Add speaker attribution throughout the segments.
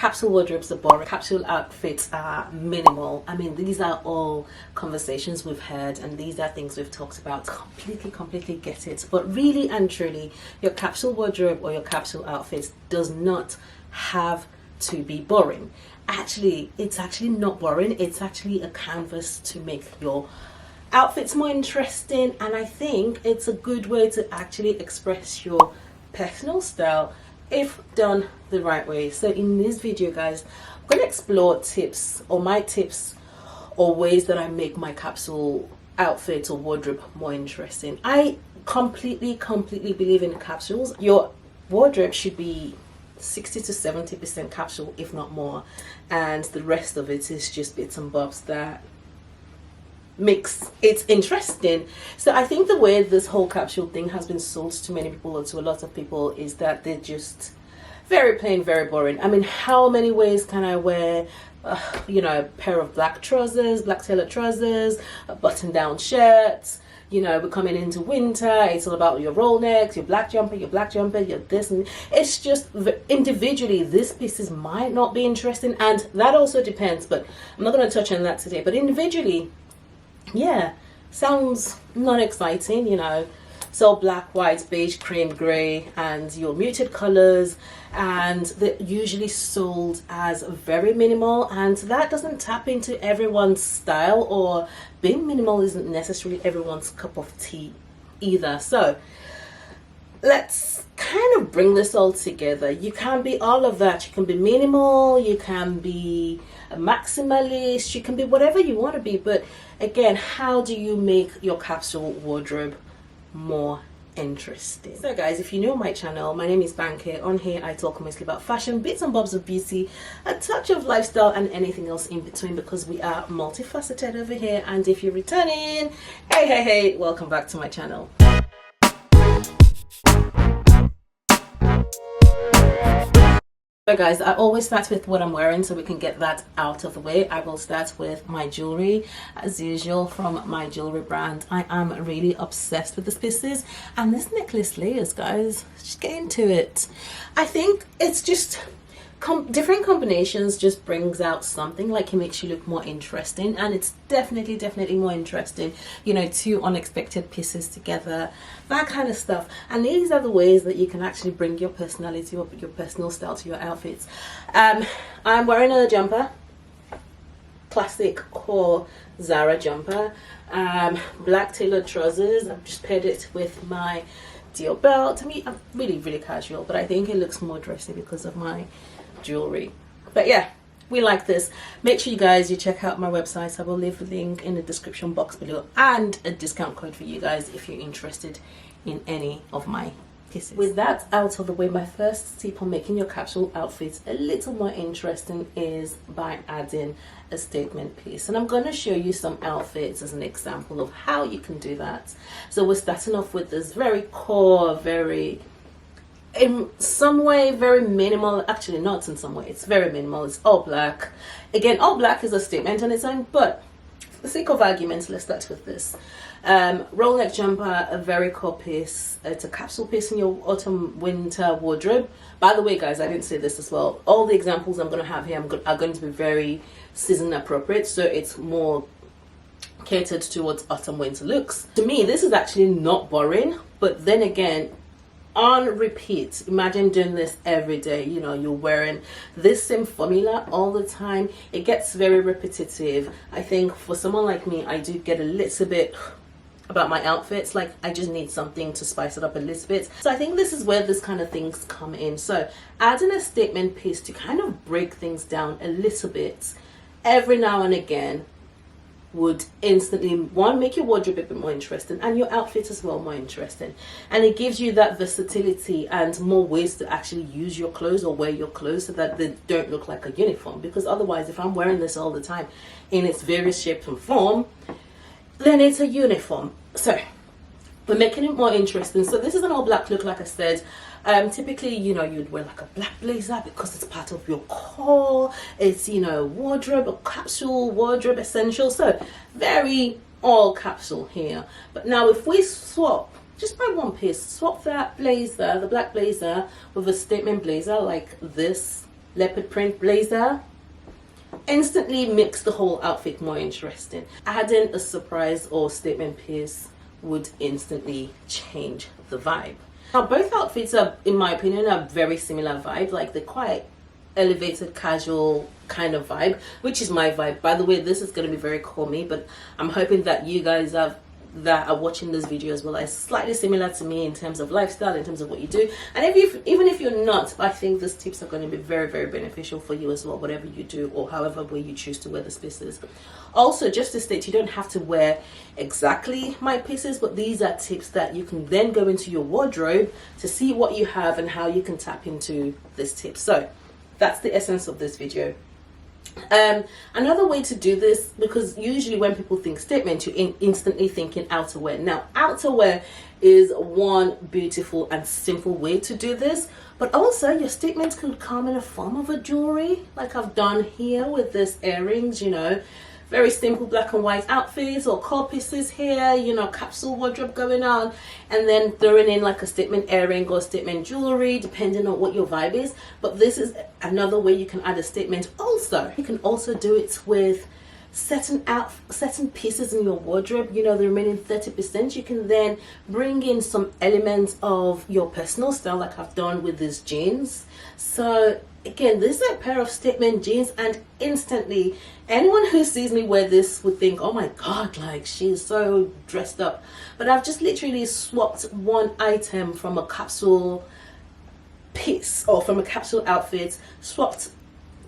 Speaker 1: capsule wardrobes are boring, capsule outfits are minimal. I mean, these are all conversations we've had, and these are things we've talked about. Completely get it. But really and truly, your capsule wardrobe or your capsule outfits does not have to be boring. Actually, it's actually not boring. It's actually a canvas to make your outfits more interesting, and I think it's a good way to actually express your personal style if done the right way. So in this video, guys, I'm going to explore tips, or my tips, or ways that I make my capsule outfit or wardrobe more interesting. I completely believe in capsules. Your wardrobe should be 60 to 70% capsule, if not more, and the rest of it is just bits and bobs that makes it interesting. So I think the way this whole capsule thing has been sold to many people, or to a lot of people, is that they're just very plain, very boring. I mean, how many ways can I wear a pair of black trousers, black tailored trousers, a button down shirt? We're coming into winter, it's all about your roll necks, your black jumper, your this, and it's just individually these pieces might not be interesting, and that also depends, but I'm not going to touch on that today. But individually, yeah, sounds not exciting. So black, white, beige, cream, gray, and your muted colors, and they're usually sold as very minimal, and that doesn't tap into everyone's style, or being minimal isn't necessarily everyone's cup of tea either. So let's kind of bring this all together. You can be all of that. You can be minimal, you can be a maximalist, you can be whatever you want to be. But again, how do you make your capsule wardrobe more interesting? So guys, if you're new on my channel, my name is Banke. On here I talk mostly about fashion, bits and bobs of beauty, a touch of lifestyle, and anything else in between, because we are multifaceted over here. And if you're returning, hey, welcome back to my channel. So guys, I always start with what I'm wearing so we can get that out of the way. I will start with my jewelry, as usual, from my jewelry brand. I am really obsessed with these pieces, and this necklace layers, guys, just get into it. I think it's just different combinations just brings out something, like it makes you look more interesting, and it's definitely more interesting, two unexpected pieces together, that kind of stuff. And these are the ways that you can actually bring your personality or your personal style to your outfits. I'm wearing a jumper, classic core Zara jumper, black tailored trousers. I've just paired it with my deal belt. I mean, I'm really casual, but I think it looks more dressy because of my jewelry. But yeah, we like this. Make sure you check out my website. I will leave a link in the description box below, and a discount code for you guys if you're interested in any of my pieces. With that out of the way, my first tip on making your capsule outfits a little more interesting is by adding a statement piece, and I'm going to show you some outfits as an example of how you can do that. So we're starting off with this very core, in some way very minimal. Actually, not in some way, it's very minimal. It's all black. Again, all black is a statement on its own, but for the sake of argument, let's start with this. Roll neck jumper, a very core piece. It's a capsule piece in your autumn winter wardrobe. By the way, guys, I didn't say this as well. All the examples I'm going to have here are going to be very season appropriate, so it's more catered towards autumn winter looks. To me, this is actually not boring, but then again, on repeat. Imagine doing this every day. You're wearing this same formula all the time. It gets very repetitive. I think for someone like me, I do get a little bit about my outfits, like I just need something to spice it up a little bit. So I think this is where this kind of things come in. So adding a statement piece to kind of break things down a little bit every now and again would instantly, one, make your wardrobe a bit more interesting, and your outfit as well more interesting. And it gives you that versatility and more ways to actually use your clothes or wear your clothes so that they don't look like a uniform. Because otherwise, if I'm wearing this all the time in its various shape and form, then it's a uniform. So we're making it more interesting. So this is an all black look, like I said. Typically, you'd wear like a black blazer because it's part of your core. It's, wardrobe, a capsule wardrobe essential. So very all capsule here. But now if we swap, just by one piece, swap that blazer, the black blazer, with a statement blazer like this, leopard print blazer instantly makes the whole outfit more interesting. Adding a surprise or statement piece would instantly change the vibe. Now both outfits are, in my opinion, a very similar vibe. Like they're quite elevated casual kind of vibe, which is my vibe. By the way, this is going to be very me, but I'm hoping that you guys that are watching this video as well are slightly similar to me in terms of lifestyle, in terms of what you do. And even if you're not, I think these tips are going to be very, very beneficial for you as well, whatever you do or however way you choose to wear the pieces. Also, just to state, you don't have to wear exactly my pieces, but these are tips that you can then go into your wardrobe to see what you have and how you can tap into this tip. So that's the essence of this video. Another way to do this, because usually when people think statement, you're instantly thinking outerwear. Now outerwear is one beautiful and simple way to do this, but also your statements could come in a form of a jewelry, like I've done here with this earrings, you know, very simple black and white outfits or core pieces here, you know, capsule wardrobe going on, and then throwing in like a statement earring or statement jewelry depending on what your vibe is. But this is another way you can add a statement. Also, you can also do it with certain pieces in your wardrobe, you know, the remaining 30%. You can then bring in some elements of your personal style, like I've done with these jeans. So again, this is a pair of statement jeans, and instantly anyone who sees me wear this would think, oh my god, like she's so dressed up. But I've just literally swapped one item from a capsule piece or from a capsule outfit, swapped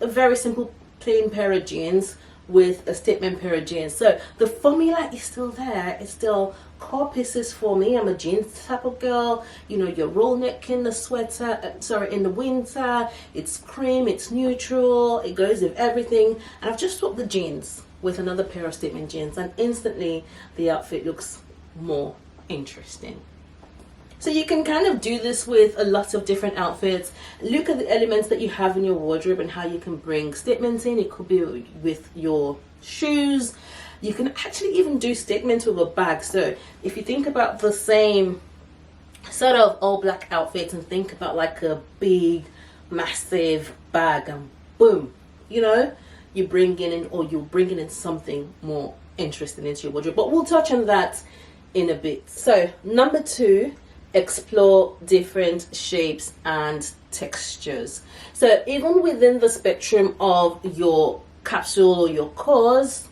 Speaker 1: a very simple plain pair of jeans with a statement pair of jeans. So the formula is still there. It's still core pieces for me. I'm a jeans type of girl. You know, your roll neck in the sweater, in the winter. It's cream, it's neutral, it goes with everything. And I've just swapped the jeans with another pair of statement jeans, and instantly the outfit looks more interesting. So you can kind of do this with a lot of different outfits. Look at the elements that you have in your wardrobe and how you can bring statements in. It could be with your shoes. You can actually even do statements with a bag. So if you think about the same sort of all black outfit and think about like a big, massive bag, and boom, you know, you bring in, or you're bringing in something more interesting into your wardrobe. But we'll touch on that in a bit. So number 2, explore different shapes and textures. So even within the spectrum of your capsule or your cores,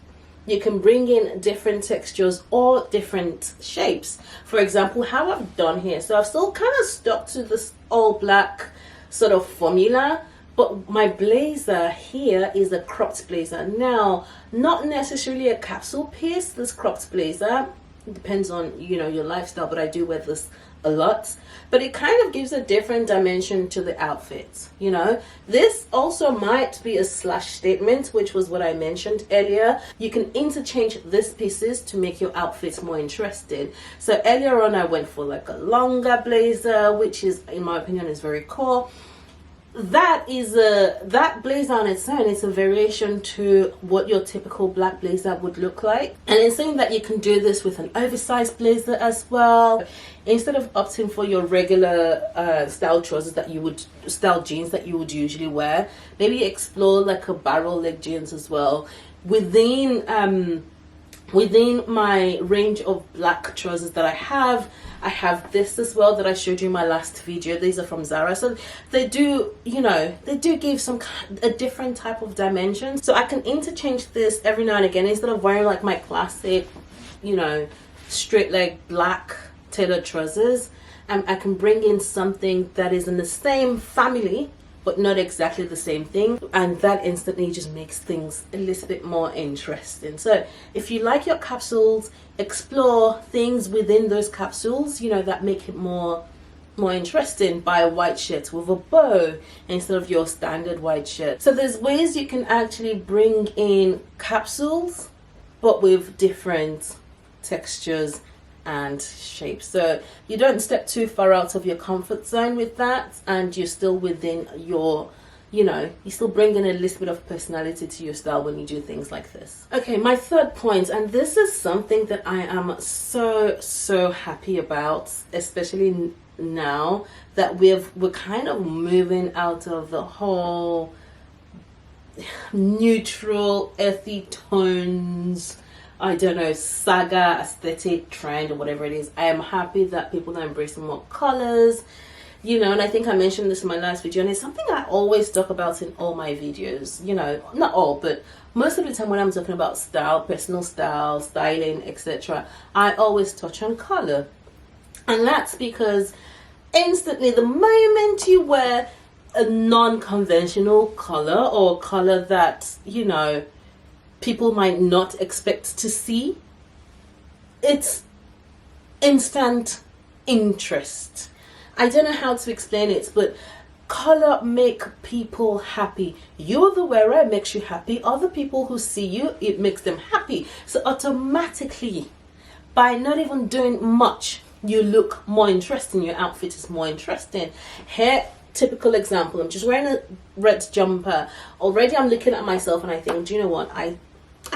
Speaker 1: you can bring in different textures or different shapes. For example, how I've done here, so I've still kind of stuck to this all black sort of formula, but my blazer here is a cropped blazer. Now, not necessarily a capsule piece, this cropped blazer. It depends on, you know, your lifestyle, but I do wear this a lot. But it kind of gives a different dimension to the outfit, you know. This also might be a slash statement, which was what I mentioned earlier. You can interchange these pieces to make your outfit more interesting. So earlier on I went for like a longer blazer, which is, in my opinion, is very cool. That blazer on its own is a variation to what your typical black blazer would look like, and it's saying that you can do this with an oversized blazer as well. Instead of opting for your regular style trousers that you would, style jeans that you would usually wear, maybe explore like a barrel leg jeans as well. Within my range of black trousers that I have this as well that I showed you in my last video. These are from Zara, so they do, you know, they do give a different type of dimension. So I can interchange this every now and again. Instead of wearing like my classic, you know, straight leg black tailored trousers, I can bring in something that is in the same family but not exactly the same thing, and that instantly just makes things a little bit more interesting. So if you like your capsules, explore things within those capsules, you know, that make it more interesting. Buy a white shirt with a bow instead of your standard white shirt. So there's ways you can actually bring in capsules but with different textures and shapes, so you don't step too far out of your comfort zone with that, and you're still within your, you know, you still bring in a little bit of personality to your style when you do things like this. Okay, my third point, and this is something that I am so happy about, especially now that we're kind of moving out of the whole neutral, earthy tones, I don't know, saga aesthetic trend or whatever it is. I am happy that people are embracing more colors, you know, and I think I mentioned this in my last video, and it's something I always talk about in all my videos, you know, not all, but most of the time when I'm talking about style, personal style, styling, etc., I always touch on color. And that's because instantly, the moment you wear a non-conventional color, or color that, you know, people might not expect to see, it's instant interest. I don't know how to explain it, but color make people happy. You're the wearer, it makes you happy. Other people who see you, it makes them happy. So automatically, by not even doing much, you look more interesting. Your outfit is more interesting. Here, typical example, I'm just wearing a red jumper. Already I'm looking at myself and I think, do you know what, I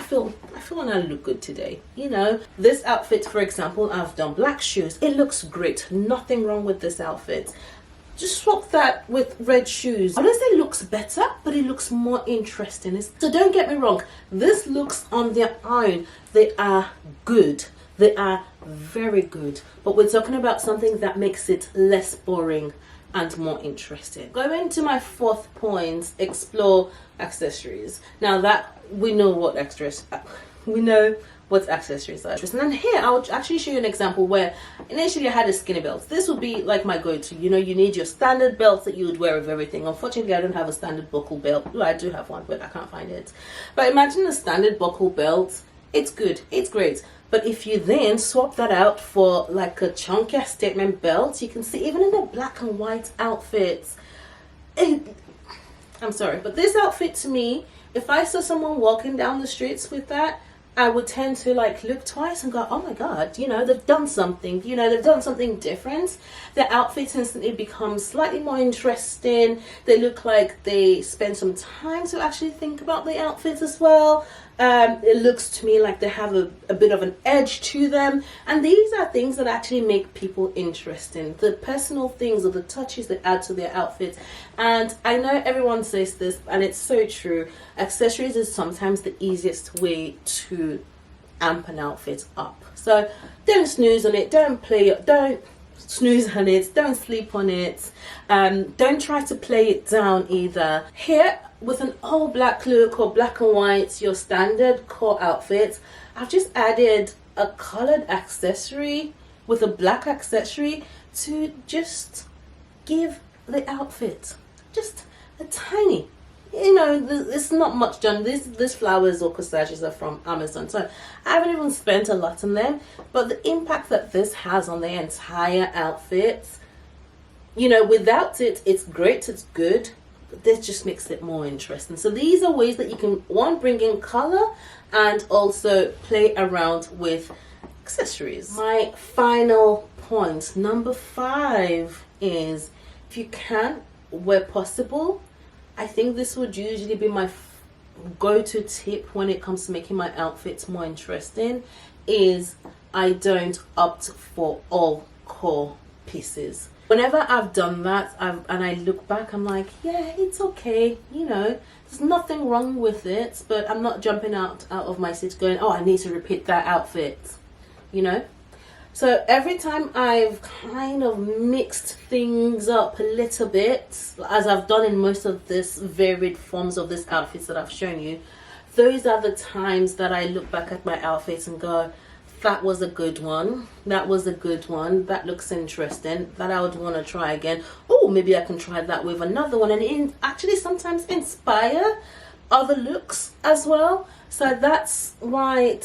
Speaker 1: feel like I look good today. You know, this outfit, for example, I've done black shoes. It looks great. Nothing wrong with this outfit. Just swap that with red shoes. I don't say it looks better, but it looks more interesting. So don't get me wrong, this looks on their own, they are good. They are very good. But we're talking about something that makes it less boring and more interesting. Going to my fourth point, explore accessories. Now that we know what accessories are. And then here I'll actually show you an example where initially I had a skinny belt. This would be like my go-to. You know, you need your standard belt that you would wear with everything. Unfortunately, I don't have a standard buckle belt. Well, I do have one, but I can't find it. But imagine a standard buckle belt. It's good, it's great. But if you then swap that out for like a chunkier statement belt, you can see even in the black and white outfits, I'm sorry, but this outfit to me, if I saw someone walking down the streets with that, I would tend to like look twice and go, oh my god, you know, they've done something, you know, they've done something different. Their outfits instantly become slightly more interesting. They look like they spend some time to actually think about the outfits as well. It looks to me like they have a bit of an edge to them, and these are things that actually make people interesting, the personal things or the touches they add to their outfits. And I know everyone says this, and it's so true, accessories is sometimes the easiest way to amp an outfit up. So don't snooze on it, don't snooze on it, don't sleep on it, don't try to play it down either. Here with an all black look or black and white, your standard core outfit, I've just added a colored accessory with a black accessory to just give the outfit just a tiny, you know, it's not much done. These flowers or corsages are from Amazon, so I haven't even spent a lot on them, but the impact that this has on the entire outfit, you know, without it, it's great, it's good, but this just makes it more interesting. So these are ways that you can, one, bring in color and also play around with accessories. My final point, number 5, is if you can, where possible, I think this would usually be my go-to tip when it comes to making my outfits more interesting, is I don't opt for all core pieces. Whenever I've done that and I look back, I'm like, yeah, it's okay, you know, there's nothing wrong with it, but I'm not jumping out of my seat going, oh, I need to repeat that outfit, you know. So every time I've kind of mixed things up a little bit, as I've done in most of this varied forms of this outfits that I've shown you, those are the times that I look back at my outfits and go, that was a good one, that was a good one, that looks interesting, that I would want to try again. Oh, maybe I can try that with another one, and actually sometimes inspire other looks as well. So that's why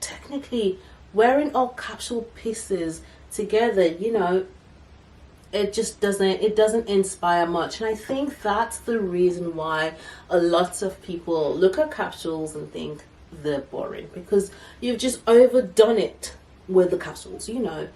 Speaker 1: technically wearing all capsule pieces together, you know, it doesn't inspire much. And I think that's the reason why a lot of people look at capsules and think they're boring, because you've just overdone it with the capsules, you know.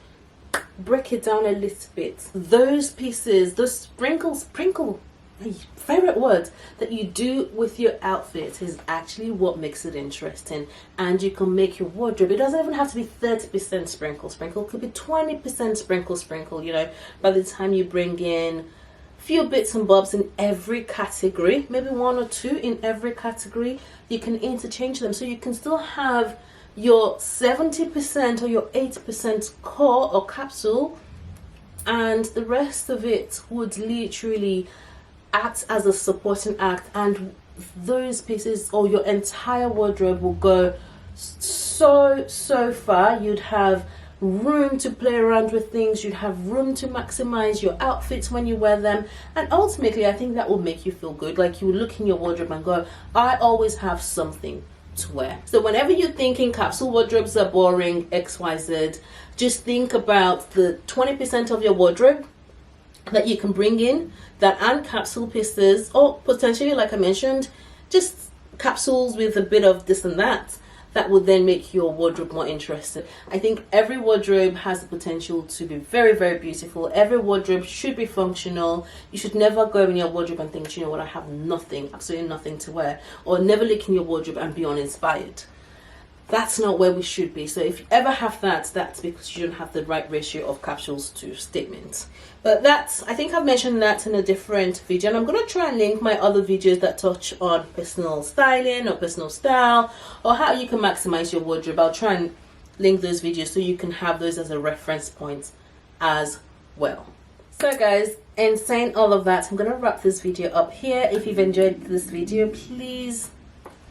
Speaker 1: Break it down a little bit. Those pieces, those sprinkle, my favorite word, that you do with your outfit is actually what makes it interesting. And you can make your wardrobe, it doesn't even have to be 30% sprinkle, it could be 20% sprinkle, you know. By the time you bring in few bits and bobs in every category, maybe one or two in every category. You can interchange them, so you can still have your 70% or your 80% core or capsule, and the rest of it would literally act as a supporting act, and those pieces or your entire wardrobe will go so far. You'd have room to play around with things, you'd have room to maximize your outfits when you wear them, and ultimately I think that will make you feel good. Like, you will look in your wardrobe and go, I always have something to wear. So whenever you're thinking capsule wardrobes are boring, XYZ, just think about the 20% of your wardrobe that you can bring in that aren't capsule pieces, or potentially, like I mentioned, just capsules with a bit of this and that would then make your wardrobe more interesting. I think every wardrobe has the potential to be very beautiful. Every wardrobe should be functional. You should never go in your wardrobe and think, you know what, I have nothing, absolutely nothing to wear, or never look in your wardrobe and be uninspired. That's not where we should be. So if you ever have that, that's because you don't have the right ratio of capsules to statements. But that's, I think I've mentioned that in a different video, and I'm going to try and link my other videos that touch on personal styling or personal style, or how you can maximize your wardrobe. I'll try and link those videos so you can have those as a reference point as well. So guys, in saying all of that, I'm going to wrap this video up here. If you've enjoyed this video, please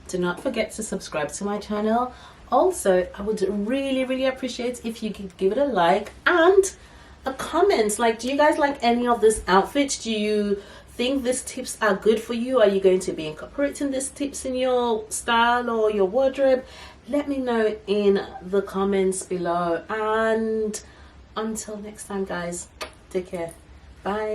Speaker 1: do not forget to subscribe to my channel. Also, I would really appreciate if you could give it a like and a comment. Like, do you guys like any of this outfit? Do you think these tips are good for you? Are you going to be incorporating these tips in your style or your wardrobe? Let me know in the comments below, and until next time guys, take care, bye.